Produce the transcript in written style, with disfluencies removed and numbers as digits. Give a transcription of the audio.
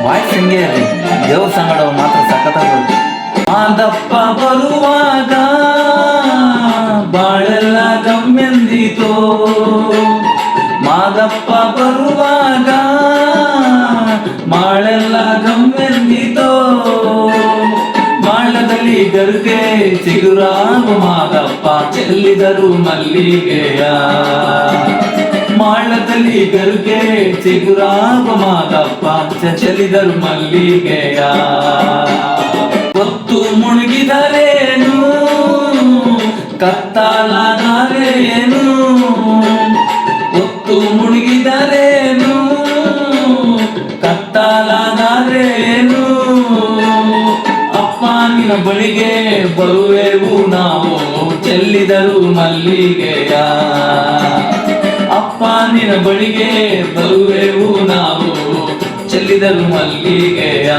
Voice ಹಿಂಗೆ ಇರಲಿ, ದೇವ್ರ ಸಂಗಡ ಮಾತ್ರ ಸಖತ್ತಾಗಿ. ಮಾದಪ್ಪ ಬರುವಾಗ ಬಾಳೆಲ್ಲ ಗಮ್ಮೆಂದಿತೋ, ಮಾದಪ್ಪ ಬರುವಾಗ ಬಾಳೆಲ್ಲ ಗಮ್ಮೆಂದಿತೋ, ಬಾಳದಲ್ಲಿ ಗರುಗೆ ಚಿಗುರಾಗು ಮಾದಪ್ಪ ಚೆಲ್ಲಿದರು ಮಲ್ಲಿಗೆಯ, ಮಾಳದಲ್ಲಿ ಗರುಗೆ ಚಿಗುರಾಗು ಮಾದಪ್ಪ ಚೆಲ್ಲಿದರು ಮಲ್ಲಿಗೆಯ. ಹೊತ್ತು ಮುಳುಗಿದರೇನು ಕತ್ತಲಾದರೇನು, ಹೊತ್ತು ಮುಳುಗಿದರೇನು ಕತ್ತಲಾದರೇನು, ಅಪ್ಪ ನಿನ್ನ ಬಳಿಗೆ ಬರುವೆವು ನಾವು ಚೆಲ್ಲಿದರು ಮಲ್ಲಿಗೆಯ, ಅಪ್ಪ ನಿನ್ನ ಬಳಿಗೆ ಬರುವೆವು ನಾವು ಚೆಲ್ಲಿದರು ಮಲ್ಲಿಗೆಯ.